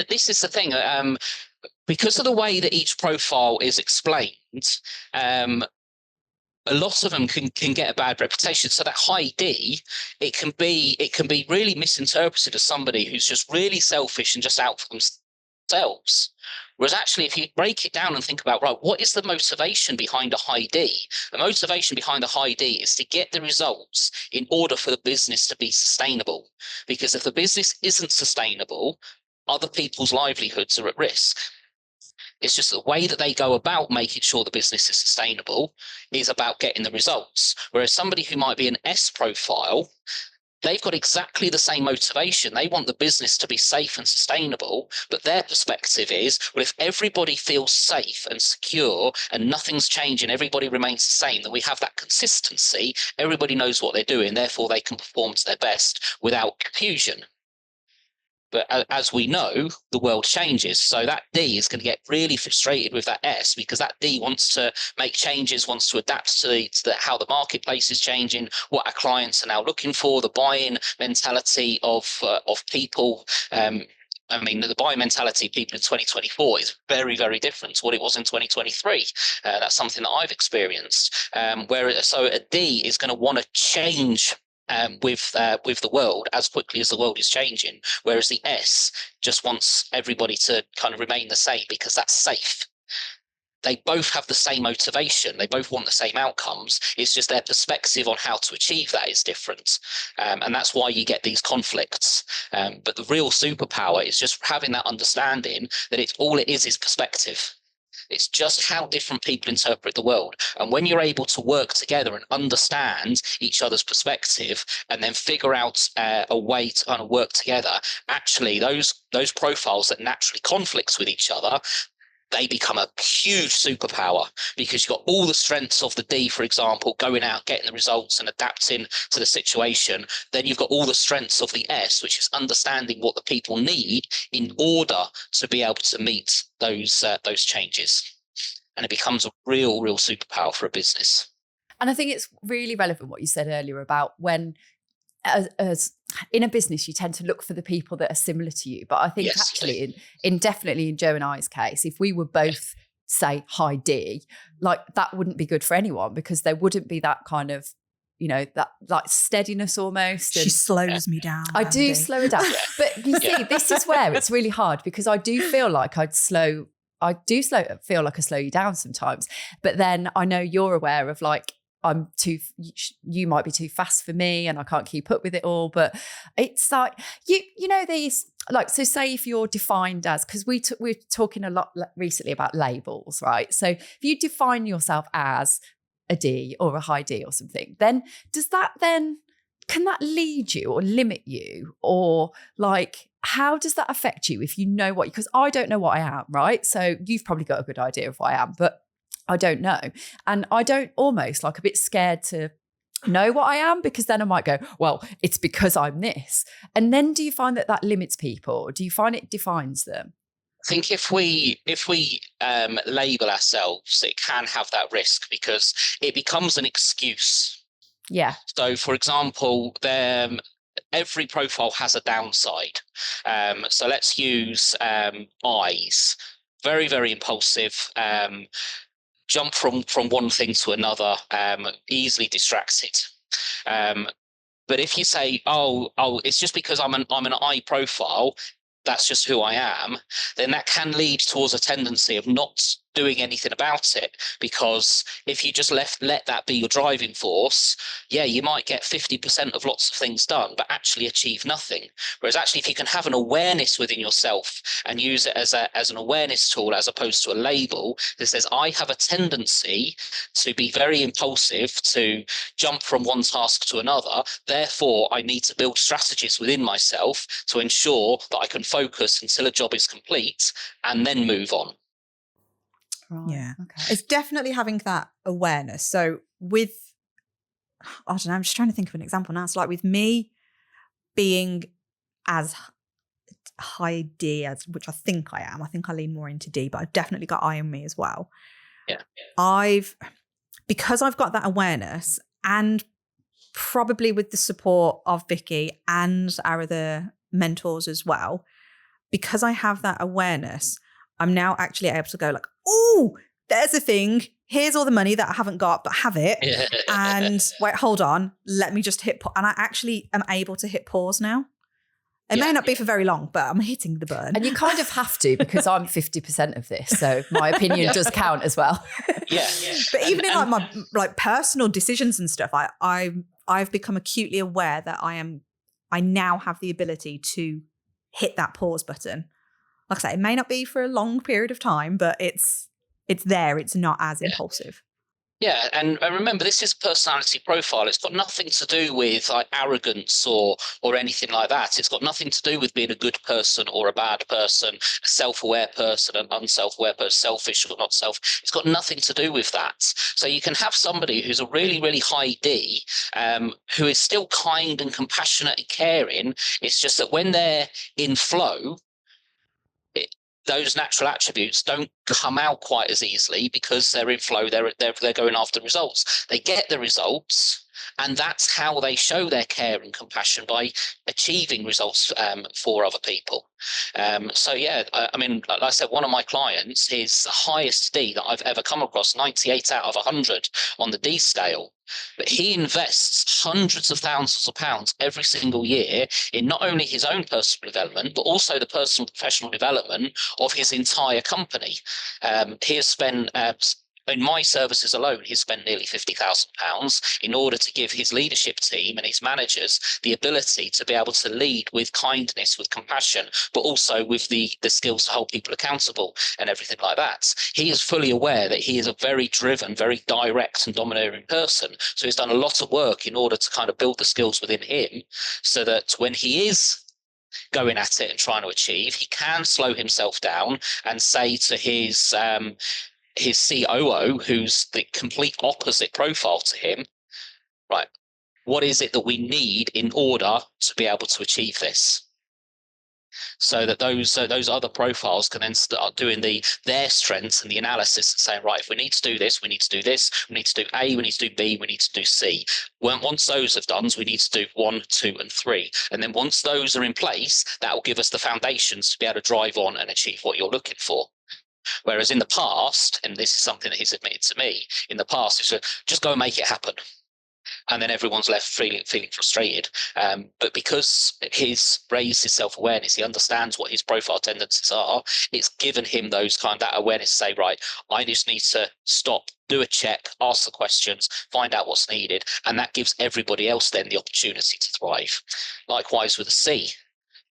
this is the thing, because of the way that each profile is explained, a lot of them can get a bad reputation. So that high D, it can be really misinterpreted as somebody who's just really selfish and just out for themselves. Whereas actually, if you break it down and think about, right, what is the motivation behind a high D? The motivation behind a high D is to get the results in order for the business to be sustainable. Because if the business isn't sustainable, other people's livelihoods are at risk. It's just the way that they go about making sure the business is sustainable is about getting the results. Whereas somebody who might be an S profile, they've got exactly the same motivation. They want the business to be safe and sustainable, but their perspective is, well, if everybody feels safe and secure and nothing's changing, everybody remains the same, then we have that consistency, everybody knows what they're doing, therefore they can perform to their best without confusion. But as we know, the world changes. So that D is going to get really frustrated with that S, because that D wants to make changes, wants to adapt to how the marketplace is changing, what our clients are now looking for, the buying mentality of people. I mean, the buying mentality of people in 2024 is very, very different to what it was in 2023. That's something that I've experienced. So a D is going to want to change with the world as quickly as the world is changing, whereas the S just wants everybody to kind of remain the same because that's safe. They both have the same motivation. They both want the same outcomes. It's just their perspective on how to achieve that is different. And that's why you get these conflicts. But the real superpower is just having that understanding that all it is perspective. It's just how different people interpret the world. And when you're able to work together and understand each other's perspective and then figure out a way to kind of work together, actually those profiles that naturally conflicts with each other, they become a huge superpower, because you've got all the strengths of the D, for example, going out, getting the results and adapting to the situation. Then you've got all the strengths of the S, which is understanding what the people need in order to be able to meet those changes. And it becomes a real superpower for a business. And I think it's really relevant what you said earlier about when, as in a business, you tend to look for the people that are similar to you. But I think actually definitely in Joe and I's case, if we were both say high D, like that wouldn't be good for anyone, because there wouldn't be that kind of, that like steadiness almost. She slows me down. I do slow it down. But you see, this is where it's really hard, because I do feel like feel like I slow you down sometimes. But then I know you're aware of like, you might be too fast for me and I can't keep up with it all. But it's like, these, like, so say if you're defined as, because we're talking a lot recently about labels, right? So if you define yourself as a D or a high D or something, then can that lead you or limit you? Or like, how does that affect you if you know what, because I don't know what I am, right? So you've probably got a good idea of what I am, but I don't know. And I don't, almost like a bit scared to know what I am, because then I might go, well, it's because I'm this. And then do you find that limits people, or do you find it defines them? I think if we label ourselves, it can have that risk, because it becomes an excuse. Yeah. So, for example, every profile has a downside. So let's use I's. Very, very impulsive. Jump from one thing to another, easily distracted. But if you say, oh, it's just because I'm an I profile, that's just who I am, then that can lead towards a tendency of not doing anything about it. Because if you just let that be your driving force, yeah, you might get 50% of lots of things done, but actually achieve nothing. Whereas actually, if you can have an awareness within yourself and use it as an awareness tool as opposed to a label that says, I have a tendency to be very impulsive, to jump from one task to another. Therefore, I need to build strategies within myself to ensure that I can focus until a job is complete and then move on. Right. Yeah. Okay. It's definitely having that awareness. So with, I don't know, I'm just trying to think of an example now. So like with me being as high D as, which I think I am, I think I lean more into D, but I've definitely got I in me as well. Yeah. Because I've got that awareness, and probably with the support of Vicky and our other mentors as well, because I have that awareness, I'm now actually able to go like, oh, there's a thing. Here's all the money that I haven't got, but have it. And wait, hold on. Let me just hit pause. And I actually am able to hit pause now. It may not be for very long, but I'm hitting the button. And you kind of have to, because I'm 50% of this. So my opinion does count as well. Yeah. But even in like my personal decisions and stuff, I've become acutely aware that I now have the ability to hit that pause button. Like I say, it may not be for a long period of time, but it's there. It's not as impulsive. Yeah, and remember, this is a personality profile. It's got nothing to do with like arrogance or anything like that. It's got nothing to do with being a good person or a bad person, a self-aware person, an unself-aware person, selfish or not self. It's got nothing to do with that. So you can have somebody who's a really, really high D, who is still kind and compassionate and caring. It's just that when they're in flow, those natural attributes don't come out quite as easily because they're in flow. They're going after results. They get the results, and that's how they show their care and compassion, by achieving results for other people. So yeah, I mean, like I said, one of my clients, his highest D that I've ever come across, 98 out of 100 on the D scale. But he invests hundreds of thousands of pounds every single year in not only his own personal development, but also the personal professional development of his entire company. He has spent, in my services alone, he's spent nearly £50,000 in order to give his leadership team and his managers the ability to be able to lead with kindness, with compassion, but also with the skills to hold people accountable and everything like that. He is fully aware that he is a very driven, very direct and domineering person. So he's done a lot of work in order to kind of build the skills within him, so that when he is going at it and trying to achieve, he can slow himself down and say to his COO, who's the complete opposite profile to him, right, what is it that we need in order to be able to achieve this? So that those other profiles can then start doing their strengths and the analysis and saying, right, if we need to do this, we need to do this, we need to do A, we need to do B, we need to do C. Once those have done, we need to do 1, 2, and 3. And then once those are in place, that will give us the foundations to be able to drive on and achieve what you're looking for. Whereas in the past, and this is something that he's admitted to me, in the past, it's just go and make it happen. And then everyone's left feeling frustrated. But because he's raised his self-awareness, he understands what his profile tendencies are, it's given him those that awareness to say, right, I just need to stop, do a check, ask the questions, find out what's needed. And that gives everybody else then the opportunity to thrive. Likewise with a C.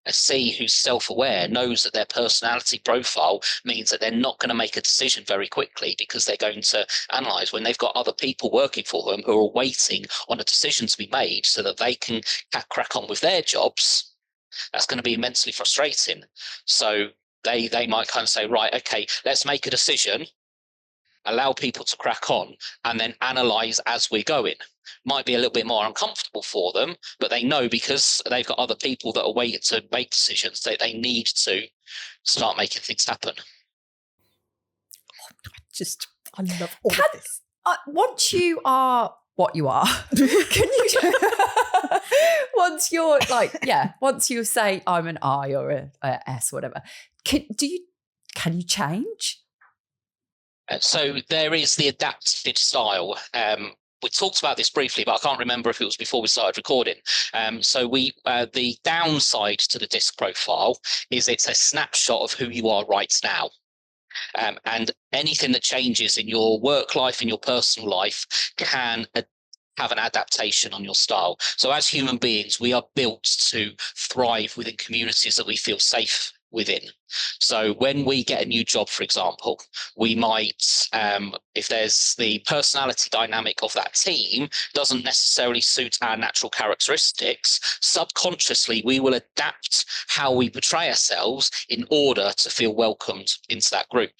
A C who's self-aware knows that their personality profile means that they're not going to make a decision very quickly, because they're going to analyze when they've got other people working for them who are waiting on a decision to be made so that they can crack on with their jobs. That's going to be immensely frustrating. So they might kind of say, right, okay, let's make a decision, allow people to crack on, and then analyze as we're going. Might be a little bit more uncomfortable for them, but they know, because they've got other people that are waiting to make decisions, that they need to start making things happen. I love all of this. Once you are what you are, can you once you're once you say I'm an I or a S, whatever, can you change? So there is the adapted style. We talked about this briefly, but I can't remember if it was before we started recording. So the downside to the DISC profile is it's a snapshot of who you are right now. And anything that changes in your work life, in your personal life, can have an adaptation on your style. So as human beings, we are built to thrive within communities that we feel safe within. So when we get a new job, for example, we might, if there's the personality dynamic of that team doesn't necessarily suit our natural characteristics, subconsciously we will adapt how we portray ourselves in order to feel welcomed into that group.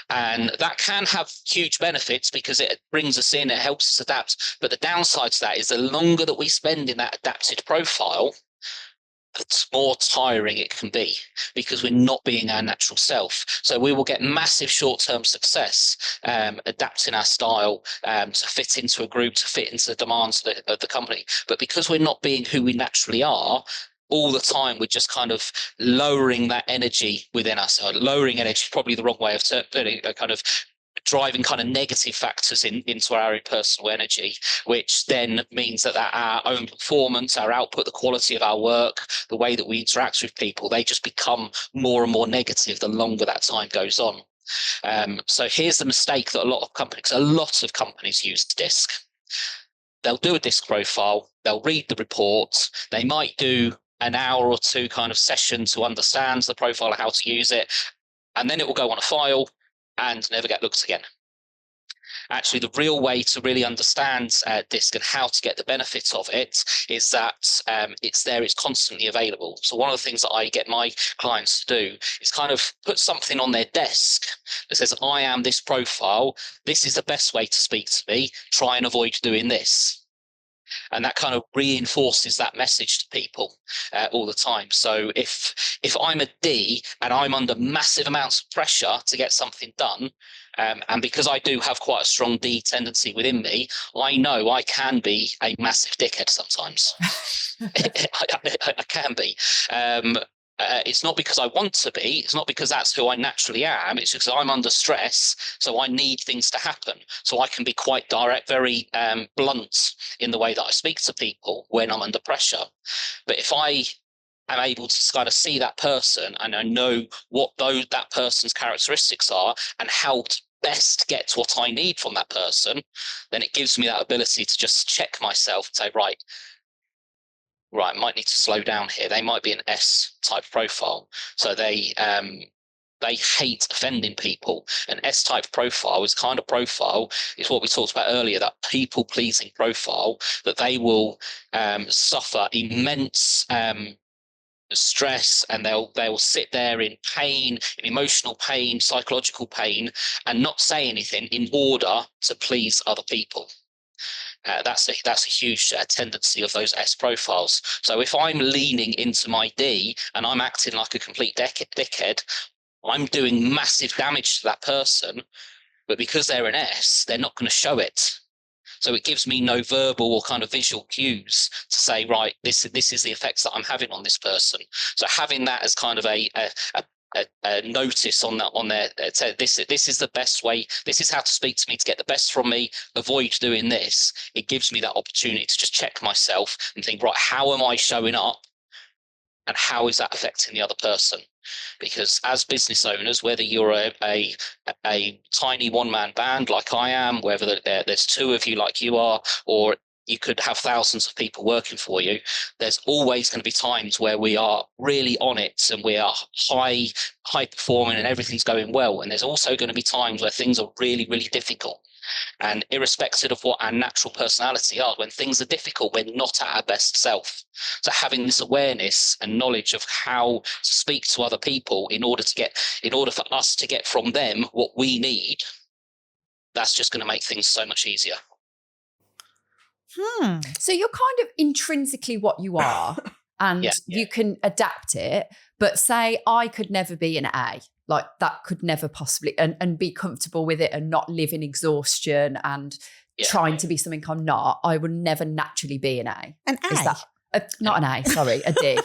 And that can have huge benefits because it brings us in, it helps us adapt. But the downside to that is the longer that we spend in that adapted profile, the more tiring it can be because we're not being our natural self. So we will get massive short-term success adapting our style to fit into a group, to fit into the demands of the company. But because we're not being who we naturally are, all the time we're just kind of lowering that energy within us. Lowering energy is probably the wrong way of kind of driving kind of negative factors into our own personal energy, which then means that our own performance, our output, the quality of our work, the way that we interact with people, they just become more and more negative the longer that time goes on. So here's the mistake that a lot of companies use DISC. They'll do a DISC profile, they'll read the report, they might do an hour or two kind of session to understand the profile and how to use it, and then it will go on a file and never get looked again. Actually, the real way to really understand DISC and how to get the benefit of it is that it's constantly available. So one of the things that I get my clients to do is kind of put something on their desk that says, I am this profile, this is the best way to speak to me, try and avoid doing this. And that kind of reinforces that message to people all the time. So if I'm a D and I'm under massive amounts of pressure to get something done, and because I do have quite a strong D tendency within me, I know I can be a massive dickhead sometimes. I can be. It's not because I want to be, it's not because that's who I naturally am, it's because I'm under stress, so I need things to happen. So I can be quite direct, very blunt in the way that I speak to people when I'm under pressure. But if I am able to kind of see that person and I know what that person's characteristics are and how to best get what I need from that person, then it gives me that ability to just check myself and say, right, I might need to slow down here. They might be an S type profile. So they hate offending people. An S type profile is kind of profile, is what we talked about earlier, that people pleasing profile, that they will suffer immense stress, and they'll sit there in pain, in emotional pain, psychological pain, and not say anything in order to please other people. That's a huge tendency of those S profiles. So if I'm leaning into my D and I'm acting like a complete dickhead, I'm doing massive damage to that person. But because they're an S, they're not going to show it. So it gives me no verbal or kind of visual cues to say, right, this is the effects that I'm having on this person. So having that as kind of a notice on there, this is the best way, this is how to speak to me to get the best from me, avoid doing this. It gives me that opportunity to just check myself and think, right, how am I showing up and how is that affecting the other person? Because as business owners, whether you're a tiny one-man band like I am, whether there's two of you like you are, or you could have thousands of people working for you, there's always going to be times where we are really on it and we are high performing and everything's going well. And there's also going to be times where things are really, really difficult. And irrespective of what our natural personality are, when things are difficult, we're not at our best self. So having this awareness and knowledge of how to speak to other people in order for us to get from them what we need, that's just going to make things so much easier. So you're kind of intrinsically what you are, and you can adapt it. But say I could never be an A, like that could never possibly, and be comfortable with it and not live in exhaustion and trying to be something I'm not. I would never naturally be an A. An A? Is that not an A? Sorry, a D.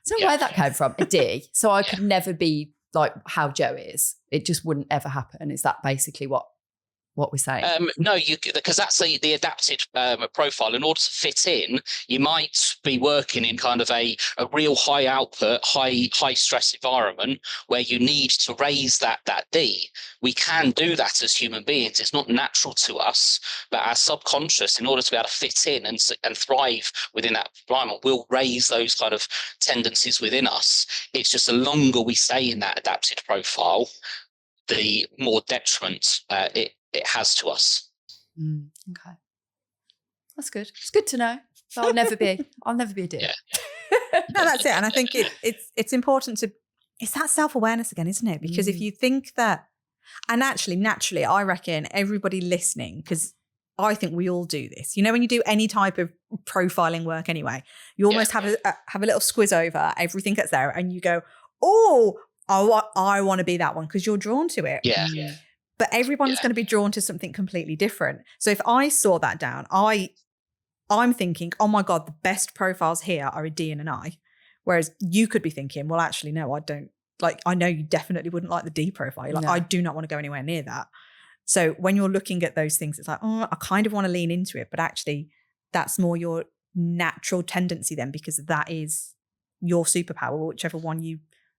So where that came from, a D. So I could never be like how Joe is. It just wouldn't ever happen. Is that basically what? what we're saying? No, because that's the adapted profile. In order to fit in, you might be working in kind of a real high output, high stress environment where you need to raise that D. We can do that as human beings. It's not natural to us, but our subconscious, in order to be able to fit in and thrive within that environment, will raise those kind of tendencies within us. It's just the longer we stay in that adapted profile, the more detriment it has to us. Okay, that's good. It's good to know. So I'll never be a deer. Yeah. No, that's it. And I think it's important to. It's that self-awareness again, isn't it? Because if you think that, and actually, naturally, I reckon everybody listening, because I think we all do this. You know, when you do any type of profiling work, anyway, you almost have a little squiz over everything that's there, and you go, "Oh, I want to be that one," because you're drawn to it. Yeah. But everyone's going to be drawn to something completely different. So if I saw that down, I'm thinking, oh my God, the best profiles here are a D and an I. Whereas you could be thinking, well, actually, no, I don't. Like, I know you definitely wouldn't like the D profile. You're like, No. I do not want to go anywhere near that. So when you're looking at those things, it's like, oh, I kind of want to lean into it. But actually, that's more your natural tendency then, because that is your superpower, whichever one you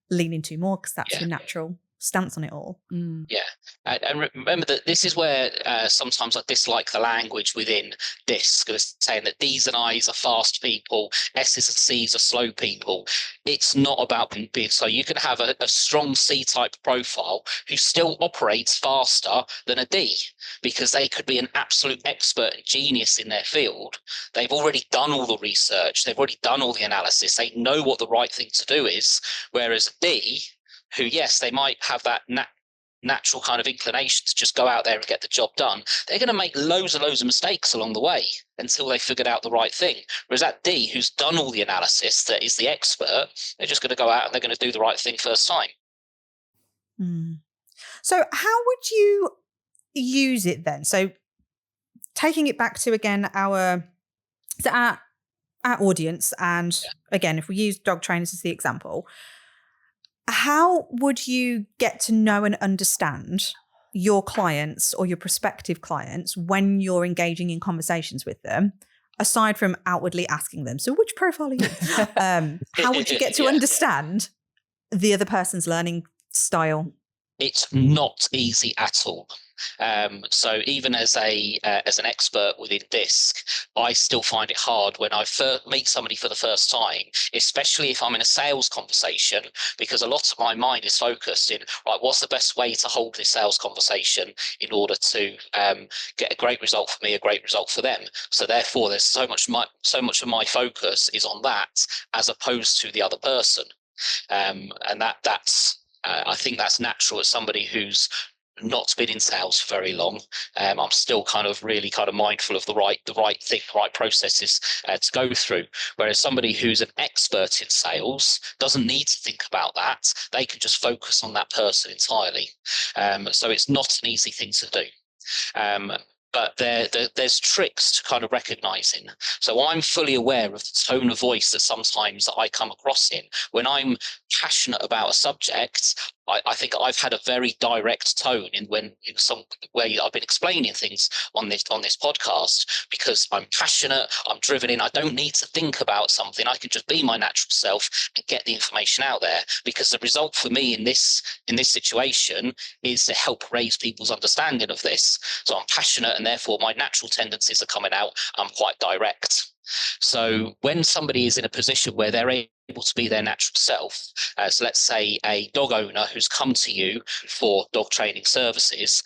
lean into more, because that's your natural stance on it all. Yeah. And remember that this is where sometimes I dislike the language within DISC, because saying that Ds and Is are fast people, S's and C's are slow people. It's not about being so. You can have a strong C-type profile who still operates faster than a D, because they could be an absolute expert and genius in their field. They've already done all the research. They've already done all the analysis. They know what the right thing to do is. Whereas a D, who, yes, they might have that natural kind of inclination to just go out there and get the job done, they're going to make loads of mistakes along the way until they figured out the right thing. Whereas that D, who's done all the analysis, that is the expert, they're just going to go out and they're going to do the right thing first time. So how would you use it then? So taking it back to, again, our audience, and again, if we use dog trainers as the example, how would you get to know and understand your clients or your prospective clients when you're engaging in conversations with them, aside from outwardly asking them, so which profile are you? How would you get to understand the other person's learning style? It's not easy at all. So even as an expert within DISC, I still find it hard when I meet somebody for the first time, especially if I'm in a sales conversation, because a lot of my mind is focused in, right, what's the best way to hold this sales conversation in order to get a great result for me, a great result for them. So therefore, there's so much of my focus is on that as opposed to the other person, and that's. I think that's natural as somebody who's not been in sales for very long. I'm still kind of mindful of the right thing, the right processes to go through. Whereas somebody who's an expert in sales doesn't need to think about that. They can just focus on that person entirely. So it's not an easy thing to do. But there's tricks to kind of recognizing. So I'm fully aware of the tone of voice that sometimes I come across in. When I'm passionate about a subject, I think I've had a very direct tone in some way I've been explaining things on this podcast, because I'm passionate, I'm driven in. I don't need to think about something. I can just be my natural self and get the information out there, because the result for me in this situation is to help raise people's understanding of this. So I'm passionate, and therefore my natural tendencies are coming out. I'm quite direct. So when somebody is in a position where they're able to be their natural self, so let's say a dog owner who's come to you for dog training services,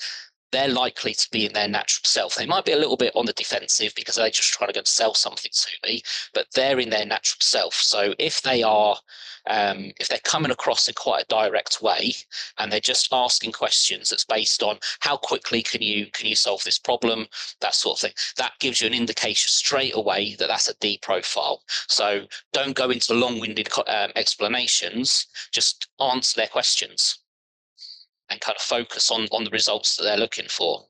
they're likely to be in their natural self. They might be a little bit on the defensive because they're just trying to go and sell something to me, but they're in their natural self. So if they're coming across in quite a direct way, and they're just asking questions that's based on how quickly can you solve this problem, that sort of thing, that gives you an indication straight away that that's a D profile. So don't go into long-winded explanations, just answer their questions and kind of focus on the results that they're looking for.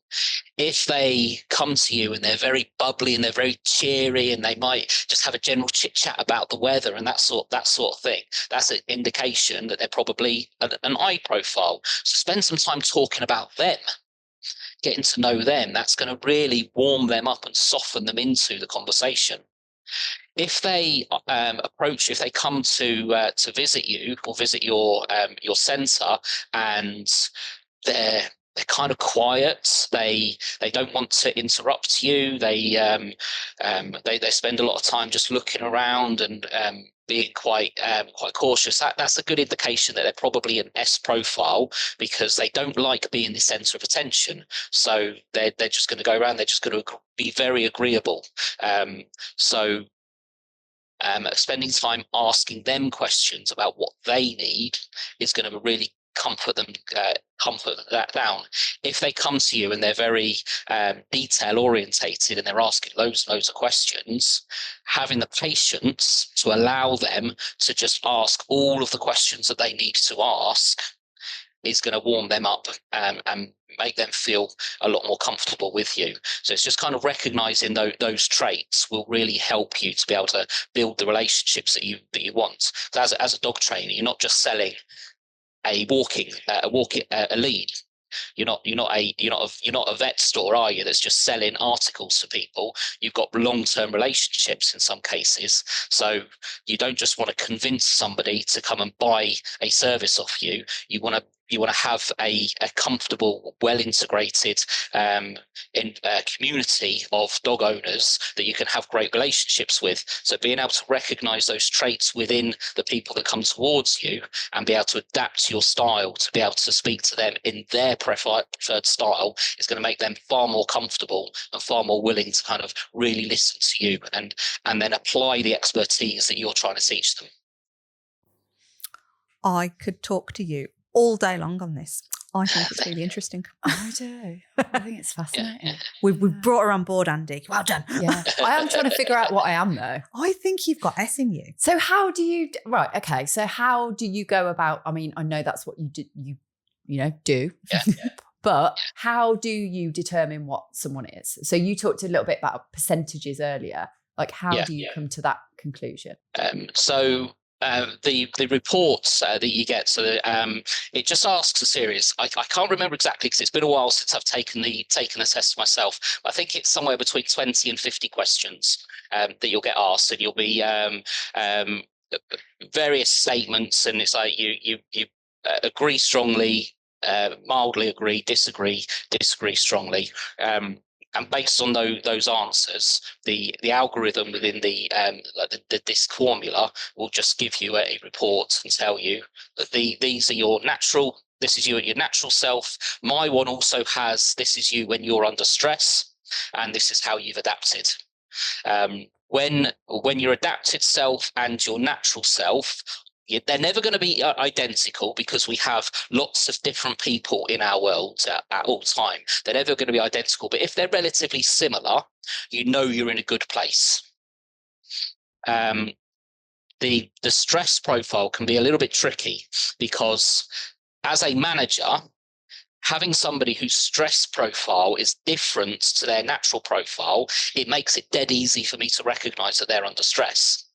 If they come to you and they're very bubbly and they're very cheery, and they might just have a general chit chat about the weather and that sort of thing, that's an indication that they're probably an I profile. So spend some time talking about them. getting to know them, that's going to really warm them up and soften them into the conversation. If they if they come to visit you or visit your centre, and they're kind of quiet, they don't want to interrupt you, they spend a lot of time just looking around and being quite cautious, that's a good indication that they're probably an S profile, because they don't like being the centre of attention. So they're just going to go around, they're just going to be very agreeable. Spending time asking them questions about what they need is going to really comfort that down. If they come to you and they're very detail orientated and they're asking loads and loads of questions, having the patience to allow them to just ask all of the questions that they need to ask is going to warm them up and make them feel a lot more comfortable with you. So it's just kind of recognizing those traits will really help you to be able to build the relationships that you want. So as a dog trainer, you're not just selling a lead. You're not a vet store, are you? That's just selling articles to people. You've got long-term relationships in some cases. So you don't just want to convince somebody to come and buy a service off you. You want to have a comfortable, well-integrated community of dog owners that you can have great relationships with. So being able to recognize those traits within the people that come towards you and be able to adapt your style to be able to speak to them in their preferred style is going to make them far more comfortable and far more willing to kind of really listen to you and then apply the expertise that you're trying to teach them. I could talk to you all day long on this. I think it's really interesting. I do. I think it's fascinating. Yeah. We've brought her on board, Andy. Well done. Yeah. I am trying to figure out what I am, though. I think you've got S in you. So how do you... Right, okay. So how do you go about... I mean, I know that's what you do. Do. Yeah. But how do you determine what someone is? So you talked a little bit about percentages earlier. Like, how do you come to that conclusion? The reports that you get, so it just asks a series. I can't remember exactly because it's been a while since I've taken the test myself. But I think it's somewhere between 20 and 50 questions that you'll get asked, and you'll be various statements, and it's like you agree strongly, mildly agree, disagree strongly. And based on those answers, the algorithm within the DISC formula will just give you a report and tell you that these are your natural. This is you at your natural self. My one also has this is you when you're under stress, and this is how you've adapted. When your adapted self and your natural self, they're never going to be identical because we have lots of different people in our world at all time. They're never going to be identical, but if they're relatively similar, you know you're in a good place. The stress profile can be a little bit tricky because as a manager, having somebody whose stress profile is different to their natural profile, it makes it dead easy for me to recognize that they're under stress.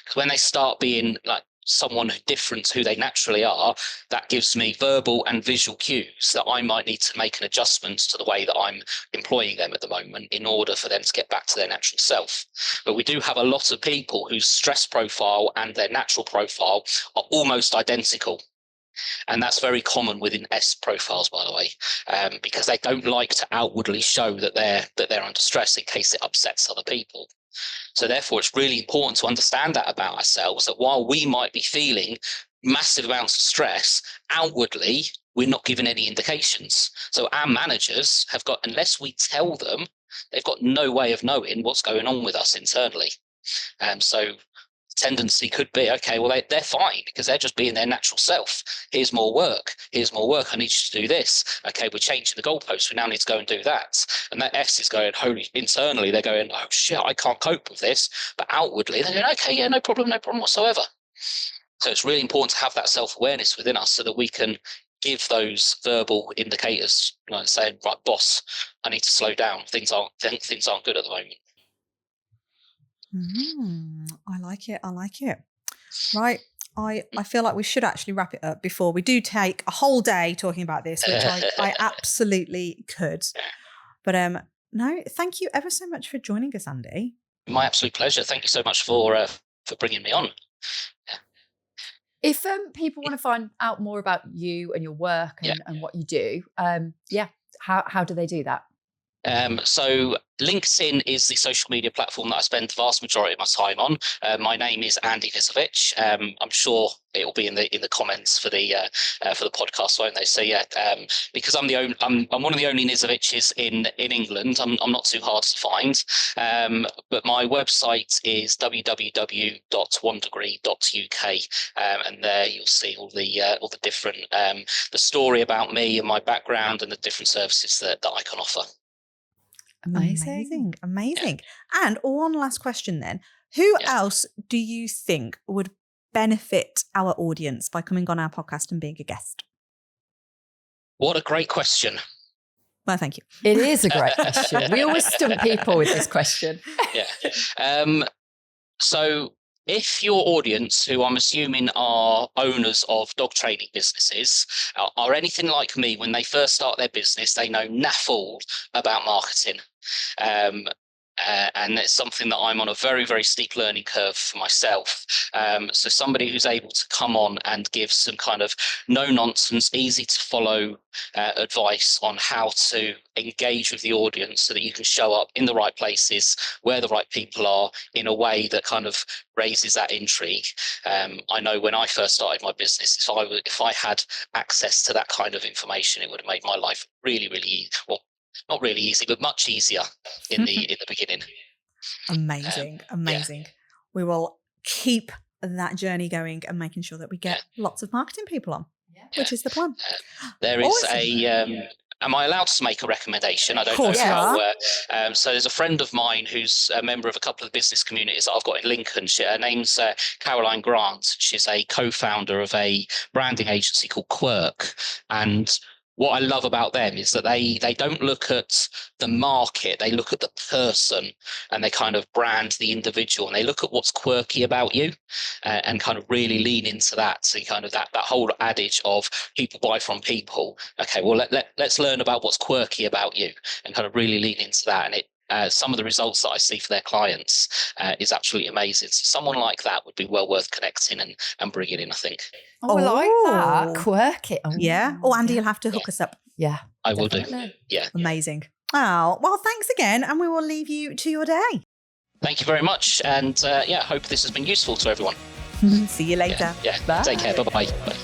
Because when they start being like someone different to who they naturally are, that gives me verbal and visual cues that I might need to make an adjustment to the way that I'm employing them at the moment in order for them to get back to their natural self. But we do have a lot of people whose stress profile and their natural profile are almost identical. And that's very common within S profiles, by the way, because they don't like to outwardly show that they're under stress in case it upsets other people. So therefore, it's really important to understand that about ourselves, that while we might be feeling massive amounts of stress, outwardly, we're not given any indications. So our managers have got, unless we tell them, they've got no way of knowing what's going on with us internally. So tendency could be, okay, well, they're fine because they're just being their natural self. Here's more work. I need you to do this. Okay, we're changing the goalposts. We now need to go and do that. And that S is going, internally, they're going, oh shit, I can't cope with this. But outwardly, they're going, okay, yeah, no problem whatsoever. So it's really important to have that self-awareness within us so that we can give those verbal indicators, like saying, right, boss, I need to slow down. Things aren't good at the moment. I like it. Right. I feel like we should actually wrap it up before we do take a whole day talking about this, which I absolutely could. But no, thank you ever so much for joining us, Andy. My absolute pleasure. Thank you so much for bringing me on. If people want to find out more about you and your work and what you do, how do they do that? So LinkedIn is the social media platform that I spend the vast majority of my time on. My name is Andy Nisevic. I'm sure it will be in the comments for the podcast, won't they? So because I'm one of the only Nisevics in England. I'm not too hard to find. But my website is www.onedegree.uk, and there you'll see all the different the story about me and my background and the different services that I can offer. Amazing. And one last question then. Who else do you think would benefit our audience by coming on our podcast and being a guest? What a great question. Well, thank you. It is a great question. We always stump people with this question. So if your audience, who I'm assuming are owners of dog training businesses, are anything like me, when they first start their business, they know naff all about marketing. And it's something that I'm on a very, very steep learning curve for myself. So somebody who's able to come on and give some kind of no-nonsense, easy to follow advice on how to engage with the audience so that you can show up in the right places where the right people are in a way that kind of raises that intrigue. I know when I first started my business, if I had access to that kind of information, it would have made my life really, really easy. Well, not really easy, but much easier in the beginning. Amazing. We will keep that journey going and making sure that we get lots of marketing people on, which is the plan. There is am I allowed to make a recommendation? I don't know how. So there's a friend of mine who's a member of a couple of business communities that I've got in Lincolnshire. Her name's Caroline Grant. She's a co-founder of a branding agency called Quirk. And what I love about them is that they don't look at the market, they look at the person, and they kind of brand the individual, and they look at what's quirky about you and kind of really lean into that. So kind of that whole adage of people buy from people. Okay, well, let's learn about what's quirky about you and kind of really lean into that. And some of the results that I see for their clients is absolutely amazing. So someone like that would be well worth connecting and bringing in, I think. Oh, I like that. Quirky. Oh, yeah. Oh, Andy, you'll have to hook us up. Yeah. I will do. Yeah. Amazing. Oh, well, thanks again. And we will leave you to your day. Thank you very much. And I hope this has been useful to everyone. See you later. Take care. Bye-bye. Bye.